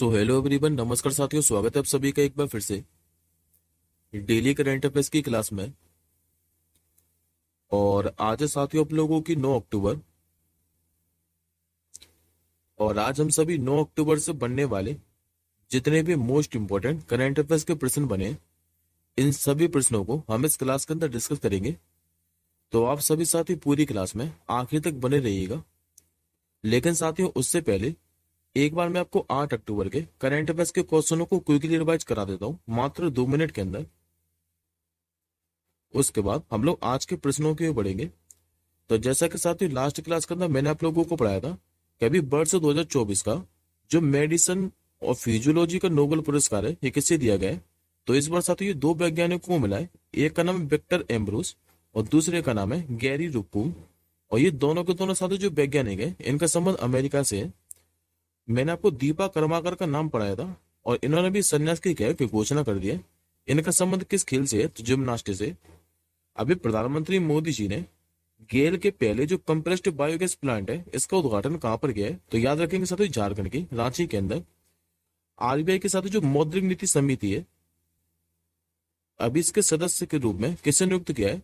So hello everyone, नमस्कार साथियों। स्वागत है आप सभी का एक बार फिर से डेली करंट अफेयर्स की क्लास में। और आज है साथियों आप लोगों की 9 अक्टूबर। और आज हम सभी 9 अक्टूबर से बनने वाले जितने भी मोस्ट इंपोर्टेंट करंट अफेयर्स के प्रश्न बने, इन सभी प्रश्नों को हम इस क्लास के अंदर डिस्कस करेंगे। तो आप सभी साथी पूरी क्लास में आखिर तक बने रहिएगा। लेकिन साथियों उससे पहले एक बार मैं आपको 8 अक्टूबर के करंट अफेयर्स के क्वेश्चनों को क्विकली रिवाइज करा देता हूँ मात्र 2 मिनट के अंदर। उसके बाद हम लोग आज के प्रश्नों की ओर बढ़ेंगे। तो जैसा कि साथियों लास्ट क्लास के अंदर मैंने आप लोगों को पढ़ाया था कि अभी वर्ष 2024 का जो मेडिसिन और फिजियोलॉजी का नोबेल पुरस्कार है ये किसे दिया गया है। तो इस बार साथियों ये दो वैज्ञानिकों को मिला है। एक का नाम है विक्टर एम्ब्रोस और दूसरे का नाम है गैरी रुकुम। और ये दोनों के दोनों साथियों जो वैज्ञानिक है इनका संबंध अमेरिका से है। मैंने आपको दीपा कर्माकर का नाम पढ़ाया था और इन्होंने भी संन्यास की घोषणा कर दी है। इनका संबंध किस खेल से है? तो जिम्नास्टिक से। अभी प्रधानमंत्री मोदी जी ने गेल के पहले जो कंप्रेस्ड बायोगैस प्लांट है इसका उद्घाटन कहां पर किया है? तो याद रखेंगे साथियों झारखंड की रांची के अंदर। आरबीआई के साथ जो मौद्रिक नीति समिति है अभी इसके सदस्य के रूप में किसे नियुक्त किया है?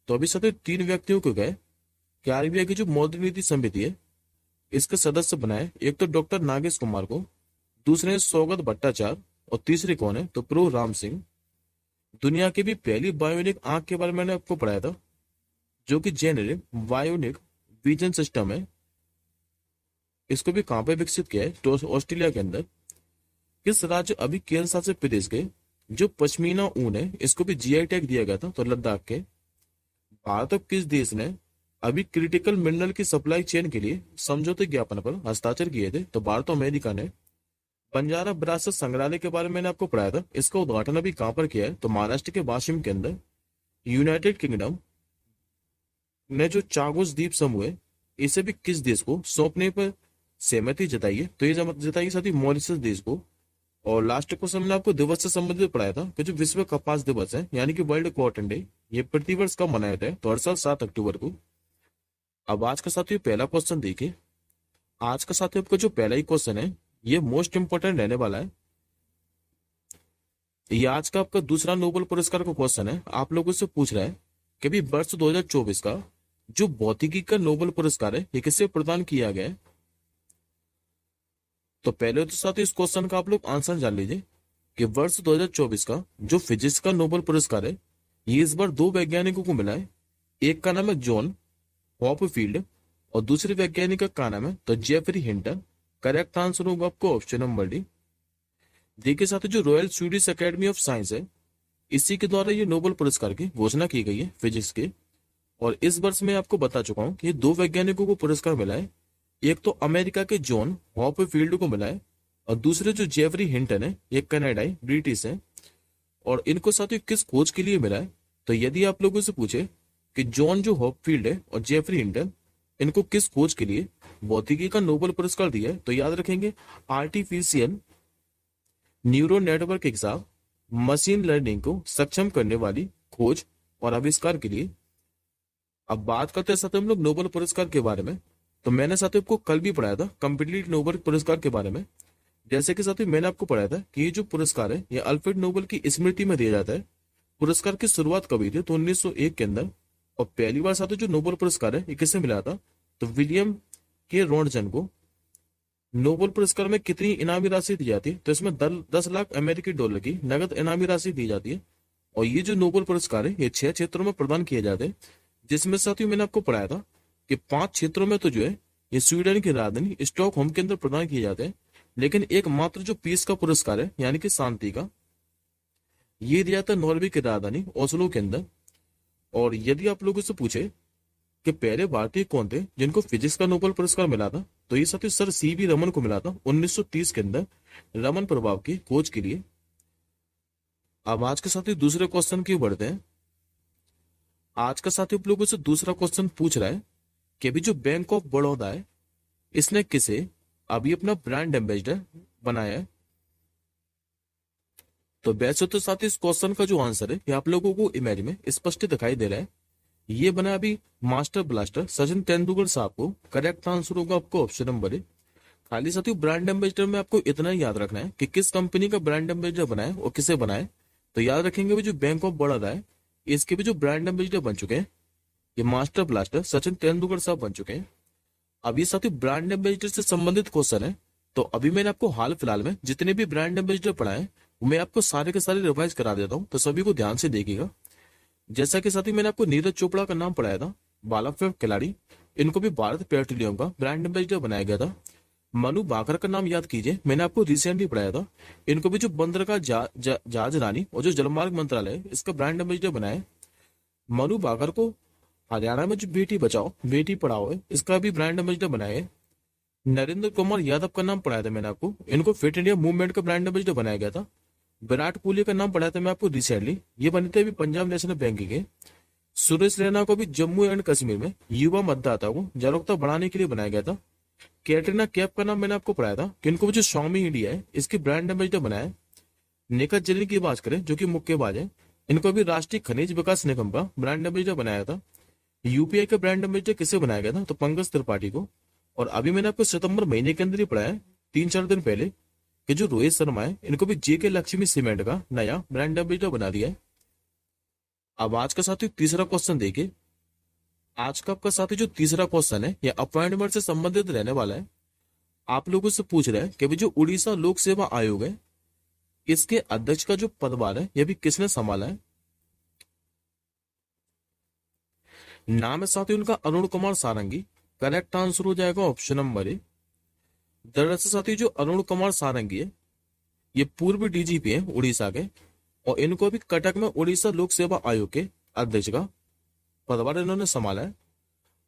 तो अभी साथियों 3 व्यक्तियों को गए कि आरबीआई की जो मौद्रिक नीति समिति है इसके सदस्य बनाए। एक तो डॉक्टर नागेश कुमार को, दूसरे सौगत भट्टाचार्य और तीसरे कौन है? तो प्रो राम सिंह। दुनिया की भी पहली बायोनिक आंख के बारे में मैंने आपको पढ़ाया था जो कि जेनेरिक बायोनिक विजन सिस्टम है। इसको भी कहां पे विकसित किया है? तो ऑस्ट्रेलिया के अंदर। किस राज्य अभी केंद्र शासित प्रदेश के जो पश्मीना ऊन है इसको भी जीआई टैग दिया गया था? तो लद्दाख के। भारत और किस देश ने अभी क्रिटिकल मिनरल की सप्लाई चेन के लिए समझौते ज्ञापन पर हस्ताक्षर किए थे? तो भारत और अमेरिका ने। बंजारा विरासत संग्रहालय के बारे में मैंने आपको पढ़ाया था। इसका उद्घाटन अभी कहां पर किया है? तो महाराष्ट्र के वाशिम के अंदर। यूनाइटेड किंगडम ने जो चागोस द्वीप समूह है इसे भी किस देश को सौंपने पर सहमति जताई है? तो ये जताई साथी मॉरिशस देश को। और लास्ट क्वेश्चन मैंने आपको दिवस से संबंधित पढ़ाया था कि जो विश्व कपास दिवस है यानी कि वर्ल्ड कॉटन डे ये प्रतिवर्ष कब मनाया जाता है? तो हर साल 7 अक्टूबर को। अब आज का साथियों पहला क्वेश्चन देखिए। आज का साथियों आपका जो पहला ही क्वेश्चन है ये मोस्ट इंपोर्टेंट रहने वाला है। ये आज का आपका दूसरा नोबेल पुरस्कार का क्वेश्चन है। आप लोगों से पूछ रहा है कि भी वर्ष 2024 का जो भौतिकी का नोबेल पुरस्कार है ये किसे प्रदान किया गया है? तो पहले तो साथ इस क्वेश्चन का आप लोग आंसर जान लीजिए कि वर्ष 2024 का जो फिजिक्स का नोबेल पुरस्कार है ये इस बार 2 वैज्ञानिकों को मिला है। एक का नाम है जॉन हॉपफील्ड और दूसरे वैज्ञानिक का नाम है तो जेफरी हिंटन। करेक्ट आंसर होगा आपको ऑप्शन नंबर डी। देखिए साथ जो royal Swedish academy of science है इसी के द्वारा ये नोबेल पुरस्कार की घोषणा की गई है फिजिक्स के। और इस वर्ष में आपको बता चुका हूं कि ये 2 वैज्ञानिकों को पुरस्कार मिला है। एक तो अमेरिका के जॉन हॉपफील्ड को मिला है और दूसरे जो जेफरी हिंटन है ये कनाडाई ब्रिटिश है। और इनको साथ ही किस खोज के लिए मिला है? तो यदि आप लोगों से पूछे कि जॉन जो हॉपफील्ड है और जेफरी हिंटन इनको किस खोज के लिए भौतिकी का नोबेल पुरस्कार दिया है? तो याद रखेंगे आर्टिफिशियल न्यूरो नेटवर्क के साथ मशीन लर्निंग को सक्षम करने वाली खोज और आविष्कार के लिए। अब बात करते हैं साथ हम लोग नोबेल पुरस्कार के बारे में। तो मैंने साथियों आपको कल भी पढ़ाया था कंप्लीट नोबेल पुरस्कार के बारे में। जैसे कि साथियों मैंने आपको पढ़ाया था कि ये जो पुरस्कार है ये अल्फ्रेड नोबेल की स्मृति में दिया जाता है। पुरस्कार की शुरुआत कब हुई थी? तो 1901 के अंदर। और पहली बार साथियों जो नोबेल पुरस्कार है ये किससे मिला था? तो विलियम के रॉन्टजन को। नोबेल पुरस्कार में कितनी इनामी राशि दी जाती है? तो इसमें 10 लाख अमेरिकी डॉलर की नगद इनामी राशि दी जाती है। और ये जो नोबेल पुरस्कार है ये 6 क्षेत्रों में प्रदान किए जाते हैं, जिसमें साथियों मैंने आपको पढ़ाया था कि 5 क्षेत्रों में तो जो है ये स्वीडन की राजधानी स्टॉकहोम के अंदर प्रदान किए जाते हैं। लेकिन एक मात्र जो पीस का पुरस्कार है यानी कि शांति का ये दिया था नॉर्वे की राजधानी ओस्लो के अंदर। और यदि आप लोगों से पूछे कि पहले भारतीय कौन थे जिनको फिजिक्स का नोबेल पुरस्कार मिला था? तो ये साथियों सर सीवी रमन को मिला था 1930 के अंदर रमन प्रभाव की खोज के लिए। अब आज के साथियों दूसरे क्वेश्चन की बढ़ते हैं। आज का साथियों आप लोगों से दूसरा क्वेश्चन पूछ रहा है कि अभी जो बैंक ऑफ बड़ौदा है इसने किसे अभी अपना ब्रांड एम्बेसडर बनाया है? तो वैसे तो साथ इस क्वेश्चन का जो आंसर है ये आप लोगों को इमेज में स्पष्ट दिखाई दे रहा है। ये बना अभी मास्टर ब्लास्टर सचिन तेंदुलकर साहब को। करेक्ट आंसर होगा आपको ऑप्शन नंबर ए। खाली साथियों ब्रांड एम्बेसडर में आपको इतना ही याद रखना है कि किस कंपनी का ब्रांड एम्बेसडर बनाए और किसे बनाए। तो याद रखेंगे भी जो बैंक ऑफ बड़ौदा है, इसके भी जो ब्रांड एम्बेसडर बन चुके हैं ये मास्टर ब्लास्टर सचिन तेंदुलकर साहब बन चुके हैं। अब ये साथियों ब्रांड एम्बेसडर से संबंधित क्वेश्चन है। तो अभी मैंने आपको हाल फिलहाल में जितने भी ब्रांड एम्बेसडर पढ़ाए वो मैं आपको सारे के सारे रिवाइज करा देता हूँ, तो सभी को ध्यान से देखिएगा। जैसा कि साथी मैंने आपको नीरज चोपड़ा का नाम पढ़ाया था, बाला फेंक खिलाड़ी, इनको भी भारत पेट्रोलियम का ब्रांड एम्बेसडर बनाया गया था। मनु भाकर का नाम याद कीजिए, मैंने आपको रिसेंटली पढ़ाया था, इनको भी जो बंदरगाह जहाज रानी और जो जलमार्ग मंत्रालय है, इसका ब्रांड एम्बेसडर बनाया। मनु भाकर को हरियाणा में जो बेटी बचाओ बेटी पढ़ाओ है, इसका भी ब्रांड एम्बेसडर बनाया है। नरेंद्र कुमार यादव का नाम पढ़ाया था मैंने आपको, इनको फिट इंडिया मूवमेंट का ब्रांड एम्बेसडर बनाया गया था। विराट कोहली का नाम पढ़ाया था मैं आपको रिसेंटली, ये बने थे अभी पंजाब नेशनल बैंक के। सुरेश रैना को भी जम्मू एंड कश्मीर में युवा मतदाता को जागरूकता बढ़ाने के लिए बनाया गया था। कैटरीना कैफ का नाम मैंने आपको पढ़ाया था कि इनको जो स्वामी इंडिया है इसकी ब्रांड एम्बेसडर बनाया है। निखत जलील की बात करें जो कि मुक्केबाज है, इनको भी राष्ट्रीय खनिज विकास निगम का ब्रांड एम्बेसडर बनाया था। यूपीआई का ब्रांड एम्बेसडर किसे बनाया गया था, तो पंकज त्रिपाठी को। और अभी मैंने आपको सितंबर महीने के अंदर ही पढ़ाया है, 3-4 दिन पहले, कि जो रोहित शर्मा है इनको भी जेके लक्ष्मी सीमेंट का नया ब्रांड एम्बेसडर बना दिया है। अब आज का साथी तीसरा क्वेश्चन देखिए। आज का आपका साथी जो तीसरा क्वेश्चन है यह अपॉइंटमेंट से संबंधित रहने वाला है। आप लोगों से पूछ रहे हैं कि जो उड़ीसा लोक सेवा आयोग है इसके अध्यक्ष का जो पदभार है यह भी किसने संभाला है। नाम है साथी उनका अरुण कुमार सारंगी। करेक्ट आंसर हो जाएगा ऑप्शन नंबर ए। दरअसल साथी जो अरुण कुमार सारंगी है ये पूर्व डीजीपी है उड़ीसा के, और इनको अभी कटक में उड़ीसा लोक सेवा आयोग के अध्यक्ष का पदभार इन्होंने संभाला है।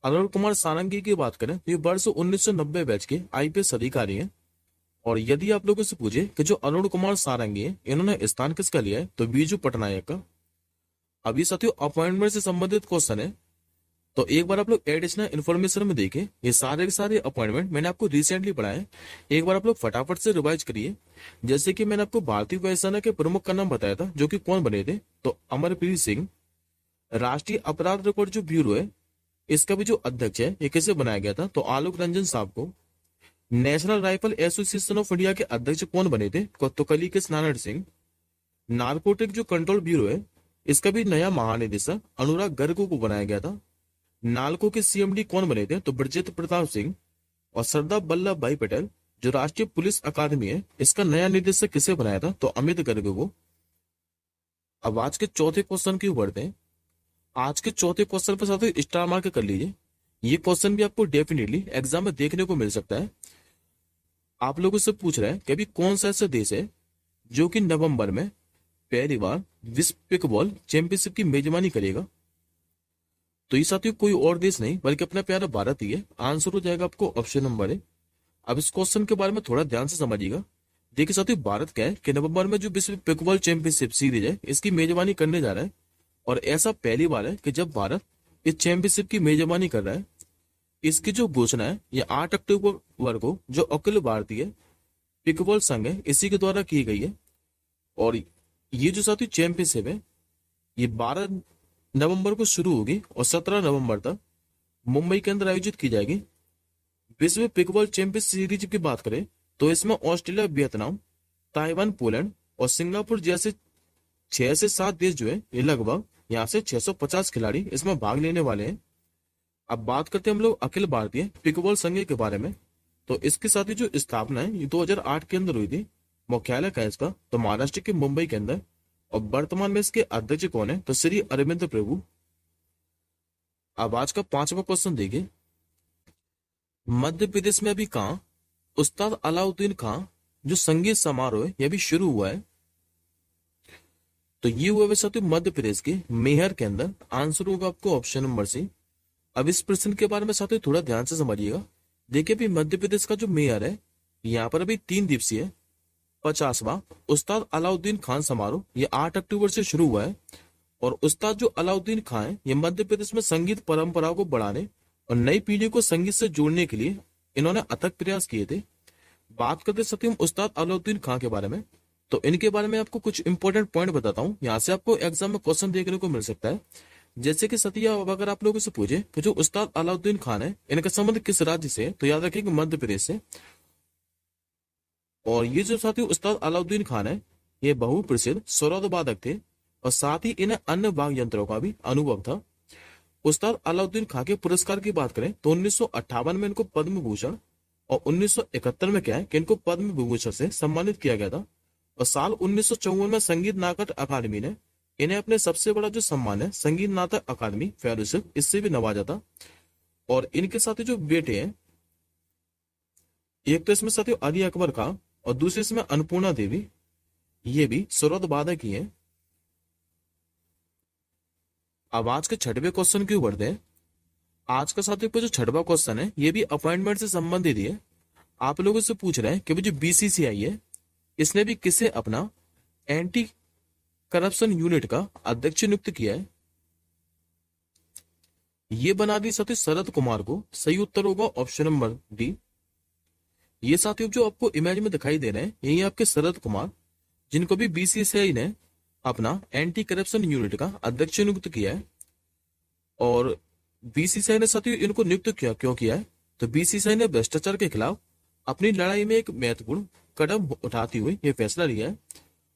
अरुण कुमार सारंगी की बात करें तो ये वर्ष 1990 बैच के आईपीएस अधिकारी हैं। और यदि आप लोगों से पूछे कि जो अरुण कुमार सारंगी है इन्होंने स्थान किसका लिया है, तो बीजू पटनायक का। अभी साथियों अपॉइंटमेंट से संबंधित क्वेश्चन है, तो एक बार आप लोग एडिशनल इन्फॉर्मेशन में देखिए, ये सारे के सारे अपॉइंटमेंट मैंने आपको रिसेंटली पढ़ाए हैं। एक बार आप लोग फटाफट से रिवाइज करिए। जैसे कि मैंने आपको भारतीय वायुसेना के प्रमुख का नाम बताया था जो कि कौन बने थे, तो अमरप्रीत सिंह। राष्ट्रीय अपराध रिकॉर्ड जो ब्यूरो है इसका भी जो अध्यक्ष है ये किसे बनाया गया था, तो आलोक रंजन साहब को। National rifle association of India के अध्यक्ष कौन बने थे, तो कलीकेश नारायण सिंह। नारकोटिक जो कंट्रोल ब्यूरो है इसका भी नया महानिदेशक अनुराग गर्ग को बनाया गया था। नालको के सीएमडी कौन बने थे, तो ब्रजेंद्र प्रताप सिंह। और सरदार वल्लभ भाई पटेल जो राष्ट्रीय पुलिस अकादमी है इसका नया निदेशक किसे बनाया था, तो अमित गर्ग को। अब आज के चौथे क्वेश्चन की बढ़ते हैं। आज के चौथे क्वेश्चन पर साथ स्टार मार्क कर लीजिए। ये क्वेश्चन भी आपको डेफिनेटली एग्जाम में देखने को मिल सकता है। आप लोगों से पूछ रहे हैं कि अभी कौन सा ऐसा देश है जो कि नवंबर में पहली बार विश्व पिकबॉल चैंपियनशिप की मेजबानी करेगा। तो ये साथियों कोई और देश नहीं बल्कि अपना प्यारा भारत ही है। आंसर हो जाएगा आपको ऑप्शन नंबर है। अब इस क्वेश्चन के बारे में थोड़ा ध्यान से समझिएगा। देखिए साथियों भारत क्या है कि नवंबर में जो विश्व पिकबॉल चैंपियनशिप सीरीज है इसकी मेजबानी करने जा रहा है। और ऐसा पहली बार है कि जब भारत इस चैंपियनशिप की मेजबानी कर रहा है। इसकी जो घोषणा है ये 8 अक्टूबर को जो अखिल भारतीय पिकबॉल संघ है इसी के द्वारा की गई है। और ये जो साथियों चैंपियनशिप है ये 12 नवंबर को शुरू होगी और 17 नवंबर तक मुंबई के अंदर आयोजित की जाएगी। विश्व पिकबॉल चैंपियन सीरीज की बात करें तो इसमें ऑस्ट्रेलिया, वियतनाम, ताइवान, पोलैंड और सिंगापुर जैसे 6 से 7 देश जो है ये लगभग यहाँ से 650 खिलाड़ी इसमें भाग लेने वाले हैं। अब बात करते हैं हम लोग अखिल भारतीय पिकबॉल संघ के बारे में। तो इसके साथ ही जो स्थापना है ये 2008 के अंदर हुई थी। मुख्यालय का इसका तो महाराष्ट्र के मुंबई के अंदर। और वर्तमान में इसके अध्यक्ष कौन है, तो श्री अरविंद प्रभु। अब आज का 5वां क्वेश्चन देखिए। मध्य प्रदेश में अभी कहा उस्ताद अलाउद्दीन खां जो संगीत समारोह है यह भी शुरू हुआ है। तो ये हुआ वैसे तो मध्य प्रदेश के मेहर के अंदर। आंसर होगा आपको ऑप्शन नंबर सी। अब इस प्रश्न के बारे में साथियों थोड़ा ध्यान से समझिएगा। देखिए अभी मध्य प्रदेश का जो मेयर है यहाँ पर अभी 3 दिवसीय 50वां उस्ताद अलाउद्दीन खान समारोह ये 8 अक्टूबर से शुरू हुआ है। और उस्ताद जो अलाउद्दीन खान है ये मध्य प्रदेश में संगीत परंपरा को बढ़ाने और नई पीढ़ी को संगीत से जोड़ने के लिए इन्होंने अथक प्रयास किए थे। बात करते सत्यम उस्ताद अलाउद्दीन खान के बारे में, तो इनके बारे में आपको कुछ इंपॉर्टेंट पॉइंट बताता हूँ। यहाँ से आपको एग्जाम में क्वेश्चन देखने को मिल सकता है। जैसे कि सतिया अगर आप लोगों से पूछे कि जो उस्ताद अलाउद्दीन खान है इनका संबंध किस राज्य से, तो याद रखिए मध्य प्रदेश से। और ये जो साथियों उस्ताद अलाउद्दीन खान है, ये बहुप्रसिद्ध सरोद वादक थे और साथ ही इन्हें अन्य वाद्य यंत्रों का भी अनुभव था। उस्ताद अलाउद्दीन खान के पुरस्कार की बात करें तो 1958 में इनको पद्म भूषण और 1971 में क्या है कि इनको पद्म विभूषण से सम्मानित किया गया था। और साल 1954 में संगीत नाटक अकादमी ने इन्हें अपने सबसे बड़ा जो सम्मान है संगीत नाटक अकादमी फेलोशिप, इससे भी नवाजा था। और इनके साथ ही जो बेटे हैं, एक तो इसमें साथियों अली अकबर खां और दूसरे इसमें अन्नपूर्णा देवी, ये भी सरोद वादक ही हैं। अब आज के छठवें क्वेश्चन की ओर बढ़ते हैं। आज का साथियों का जो छठवां क्वेश्चन है ये भी अपॉइंटमेंट से संबंधित ही है। आप लोगों से पूछ रहे हैं कि जो बीसीसीआई है इसने भी किसे अपना एंटी करप्शन यूनिट का अध्यक्ष नियुक्त किया है। ये बना दी साथियों शरद कुमार को। सही उत्तर होगा ऑप्शन नंबर डी। ये साथियों जो आपको इमेज में दिखाई दे रहे हैं यही आपके शरद कुमार, जिनको भी बीसीसीआई ने अपना एंटी करप्शन यूनिट का अध्यक्ष नियुक्त किया है। और बीसीसीआई ने साथियों इनको नियुक्त किया क्यों किया है, तो बीसीसीआई ने भ्रष्टाचार के खिलाफ अपनी लड़ाई में एक महत्वपूर्ण कदम उठाते हुए ये फैसला लिया है।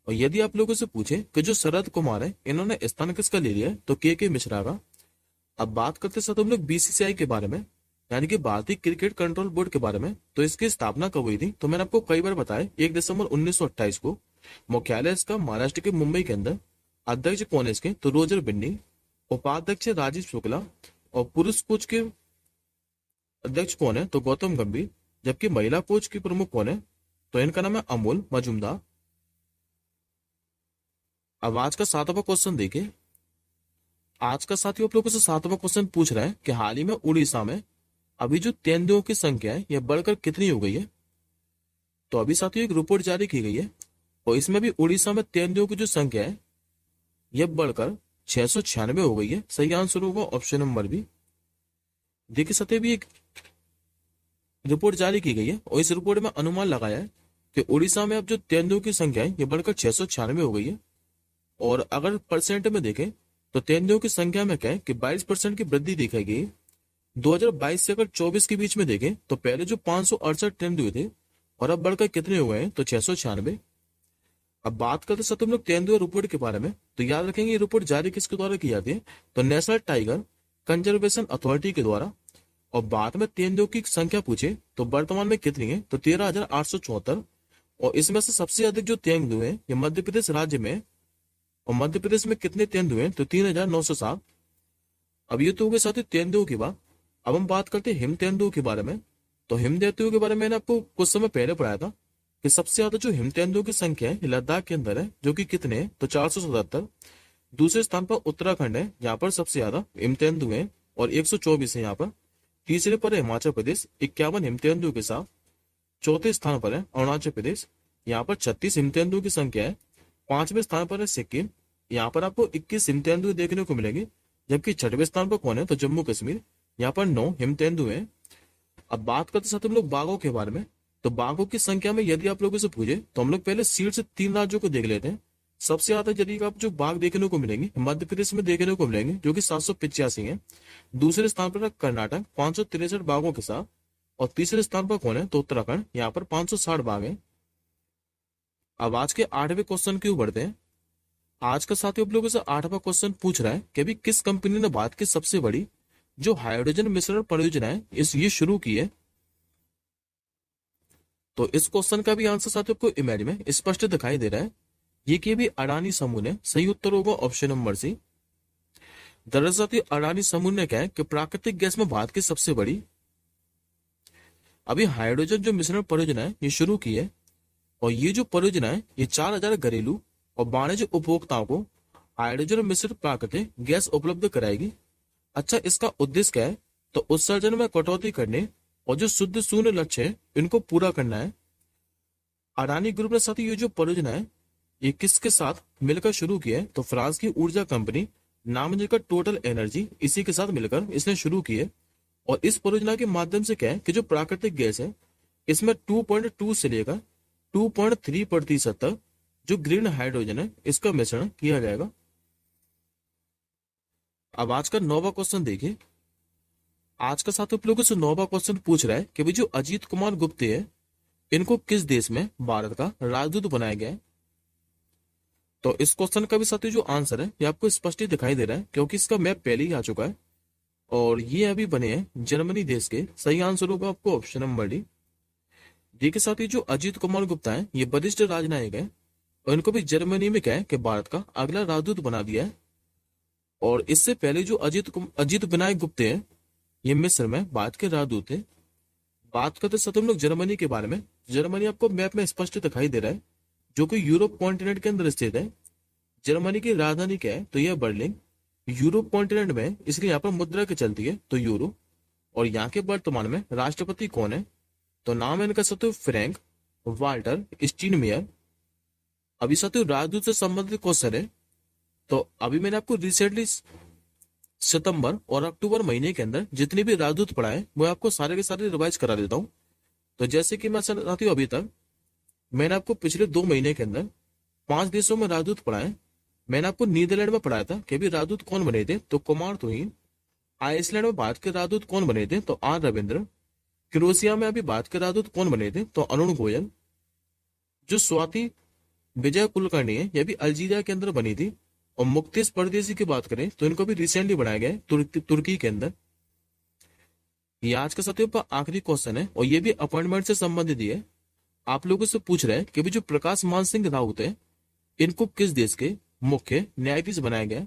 और यदि आप लोगों से पूछे कि जो शरद कुमार है इन्होंने स्थान किसका ले लिया है, तो के मिश्रा का। अब बात करते साथ हम लोग बीसीसीआई के बारे में, यानी कि भारतीय क्रिकेट कंट्रोल बोर्ड के बारे में। तो इसकी स्थापना कब हुई थी, तो मैंने आपको कई बार बताया 1 दिसंबर 1928 को। मुख्यालय इसका महाराष्ट्र के मुंबई के अंदर। अध्यक्ष कौन है इसके, तो रोजर बिन्नी। उपाध्यक्ष राजीव शुक्ला। और पुरुष कोच के अध्यक्ष कौन है, तो गौतम गंभीर। जबकि महिला कोच की प्रमुख कौन है, तो इनका नाम है अमोल मजूमदार। अब आज का 7वां क्वेश्चन देखिए। आज का साथियों आप लोगों से 7वां क्वेश्चन पूछ रहा है कि हाल ही में उड़ीसा में अभी जो तेंदुओं की संख्या है यह बढ़कर कितनी हो गई है। तो अभी साथियों एक रिपोर्ट जारी की गई है और इसमें भी उड़ीसा में तेंदुओं की जो संख्या है यह बढ़कर 696 हो गई है। सही आंसर होगा ऑप्शन नंबर बी। देखिए साथियों भी एक रिपोर्ट जारी की गई है और इस रिपोर्ट में अनुमान लगाया है कि उड़ीसा में अब जो तेंदुओं की संख्या है यह बढ़कर 696 हो गई है। और अगर परसेंट में देखें तो तेंदुओं की संख्या में क्या है कि 22% की वृद्धि दिखाई गई है। 2022 से अगर 24 के बीच में देखें तो पहले जो 568 तेंदुए थे और अब बढ़कर कितने हो गए हैं, तो 696। अब बात करते हैं तुम लोग तेंदुआ रिपोर्ट के बारे में, तो याद रखेंगे ये रिपोर्ट जारी किसके द्वारा की जाती है, तो नेशनल टाइगर कंजर्वेशन अथॉरिटी के द्वारा। और बाद में तेंदुओं की संख्या पूछे तो वर्तमान में कितनी है, तो 13,874। और इसमें से सबसे अधिक जो तेंदुए हैं ये मध्य प्रदेश राज्य में। और मध्य प्रदेश में कितने तेंदुए हैं, तो 3,907। अब ये तो हो गए साथ ही तेंदुओं की बात। अब हम बात करते हैं हिम तेंदुओं के बारे में। तो हिम तेंदुओं के बारे में मैंने आपको कुछ समय पहले पढ़ाया था कि सबसे ज्यादा जो हिम तेंदुओं की संख्या है लद्दाख के अंदर है, जो कि कितने हैं, तो 477। दूसरे स्थान पर उत्तराखंड है, यहाँ पर सबसे ज्यादा हिम तेंदुए हैं और 124 है यहाँ पर। तीसरे पर है हिमाचल प्रदेश 51 हिम तेंदुओं के साथ। चौथे स्थान पर है अरुणाचल प्रदेश, यहाँ पर 36 हिम तेंदुओं की संख्या है। 5वें स्थान पर है सिक्किम, यहाँ पर आपको 21 हिम तेंदुए देखने को मिलेंगे। जबकि 6वें स्थान पर कौन है, तो जम्मू कश्मीर, यहाँ पर 9 हिम तेंदुए हैं। अब बात करते साथ हम लोग बाघों के बारे में। तो बाघों की संख्या में यदि आप लोगों से पूछे तो हम लोग पहले सीट से 3 राज्यों को देख लेते हैं। सबसे ज्यादा यदि आप जो बाघ देखने को मिलेंगे मध्य प्रदेश में देखने को मिलेंगे, जो कि 785 है। दूसरे स्थान पर कर्नाटक 563 बाघों के साथ। और तीसरे स्थान पर कौन है, तो उत्तराखंड, यहाँ पर 560 बाघ है। अब आज के 8वें क्वेश्चन की ओर बढ़ते हैं। आज का साथियों आप लोगों से 8वां क्वेश्चन पूछ रहा है कि अभी किस कंपनी ने भारत की सबसे बड़ी जो हाइड्रोजन मिश्रण परियोजना है ये शुरू की है। तो इस क्वेश्चन का भी आंसर साथियों को इमेज में स्पष्ट दिखाई दे रहा है। ये कि भी अडानी समूह ने। सही उत्तर होगा ऑप्शन नंबर सी। दरअसल अडानी समूह ने क्या है कि प्राकृतिक गैस में भारत की सबसे बड़ी अभी हाइड्रोजन जो मिश्रण परियोजना है ये शुरू की है। और ये जो परियोजना है ये 4,000 घरेलू और वाणिज्य उपभोक्ताओं को हाइड्रोजन मिश्रित प्राकृतिक गैस उपलब्ध कराएगी। अच्छा, इसका उद्देश्य क्या है, तो उत्सर्जन में कटौती करने और जो शुद्ध शून्य लक्ष्य है इनको पूरा करना है। अडानी ग्रुप ने साथ ये जो परियोजना है ये किसके साथ मिलकर शुरू किया है, तो फ्रांस की ऊर्जा कंपनी नाम जिनका टोटल एनर्जी, इसी के साथ मिलकर इसने शुरू की है। और इस परियोजना के माध्यम से क्या है कि जो प्राकृतिक गैस है इसमें 2.2 से लेकर 2.3% तक जो ग्रीन हाइड्रोजन है इसका मिश्रण किया जाएगा। अब आज का 9वां क्वेश्चन देखिए। आज का साथ आप लोगों से 9वां क्वेश्चन पूछ रहा है कि भाई जो अजीत कुमार गुप्ते है इनको किस देश में भारत का राजदूत बनाया गया है? तो इस क्वेश्चन का भी साथी जो आंसर है ये आपको स्पष्ट ही दिखाई दे रहा है, क्योंकि इसका मैप पहले ही आ चुका है और ये अभी बने हैं जर्मनी देश के। सही आंसर होगा आपको ऑप्शन नंबर डी। देखिए साथी, जो अजीत कुमार गुप्ता है ये वरिष्ठ राजनयिक है और इनको भी जर्मनी में क्या है कि भारत का अगला राजदूत बना दिया है। और इससे पहले जो अजीत विनायक गुप्ते हैं ये मिस्र में भारत के राजदूत थे। बात करते साथ हम लोग जर्मनी के बारे में। जर्मनी आपको मैप में स्पष्ट दिखाई दे रहा है, जो कि यूरोप कॉन्टिनेंट के अंदर स्थित है। जर्मनी की राजधानी क्या है? तो यह बर्लिन। यूरोप कॉन्टिनेंट में, इसलिए यहाँ पर मुद्रा की चलती है तो यूरो। और यहाँ के वर्तमान में राष्ट्रपति कौन है? तो नाम है इनका साथियों फ्रैंक वाल्टर स्टीनमेयर। अभी साथियों राजदूत से संबंधित क्वेश्चन है। तो अभी मैंने आपको रिसेंटली सितंबर और अक्टूबर महीने के अंदर जितने भी राजदूत पढ़ाए वो आपको सारे के सारे रिवाइज करा देता हूँ। तो जैसे कि मैं साथियों अभी तक मैंने आपको पिछले 2 महीने के अंदर 5 देशों में राजदूत पढ़ाए। मैंने आपको नीदरलैंड में पढ़ाया था कि अभी राजदूत कौन बने थे, तो कुमार तुहिन। आइसलैंड में भारत के राजदूत कौन बने थे, तो आर रविंद्र। क्रोएशिया में अभी भारत के राजदूत कौन बने थे, तो अरुण गोयल। जो स्वाति विजय कुलकर्णी है ये भी अल्जीरिया के अंदर बनी थी। और मुक्तेश परदेसी की बात करें तो इनको भी रिसेंटली बनाया गया है तुर्की के अंदर। ये आज का साथियों का आखिरी क्वेश्चन है और ये भी अपॉइंटमेंट से संबंधित ही है। आप लोगों से पूछ रहे हैं कि भी जो प्रकाश मान सिंह राउत है इनको किस देश के मुख्य न्यायाधीश बनाया गया?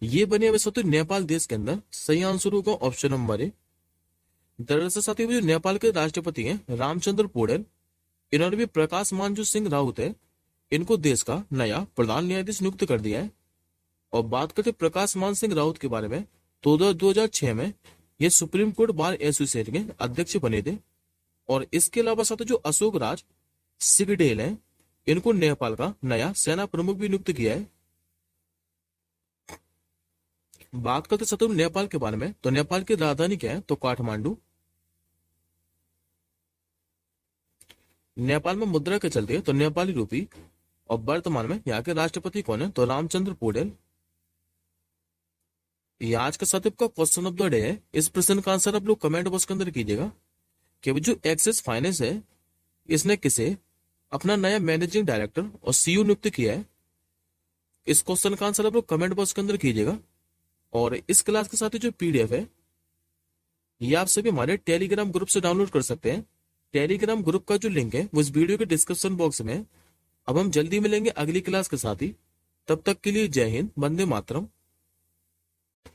ये बने हुए साथियों नेपाल देश के अंदर। सही आंसर होगा ऑप्शन नंबर ए। दरअसल साथियों जो नेपाल के राष्ट्रपति हैं रामचंद्र पौडेल, इन्होंने भी प्रकाश मान जो सिंह राउत है इनको देश का नया प्रधान न्यायाधीश नियुक्त कर दिया है। और बात करते प्रकाश मान सिंह राउत के बारे में तो 2006 में ये सुप्रीम कोर्ट बार एसोसिएशन के अध्यक्ष बने थे। और इसके अलावा साथ जो अशोक राज सिगडेल हैं इनको नेपाल का नया सेना प्रमुख भी नियुक्त किया है। बात करते साथ नेपाल के बारे में तो नेपाल की राजधानी क्या है, तो काठमांडू। नेपाल में मुद्रा के चलते तो नेपाली रूपी। और वर्तमान में यहाँ के राष्ट्रपति कौन है, तो रामचंद्र पौडेल। ये आज का सत्य का क्वेश्चन ऑफ द डे है। इस प्रश्न का आंसर आप लोग कमेंट बॉक्स के अंदर कीजिएगा कि जो एक्सिस फाइनेंस है इसने किसे अपना नया मैनेजिंग डायरेक्टर और सीईओ नियुक्त किया है। इस क्वेश्चन का आंसर आप लोग कमेंट बॉक्स के अंदर कीजिएगा। और इस क्लास के साथ जो पीडीएफ है ये आप सभी हमारे टेलीग्राम ग्रुप से डाउनलोड कर सकते हैं। टेलीग्राम ग्रुप का जो लिंक है वो इस वीडियो के डिस्क्रिप्शन बॉक्स में। अब हम जल्दी मिलेंगे अगली क्लास के साथ ही। तब तक के लिए जय हिंद, वंदे मातरम।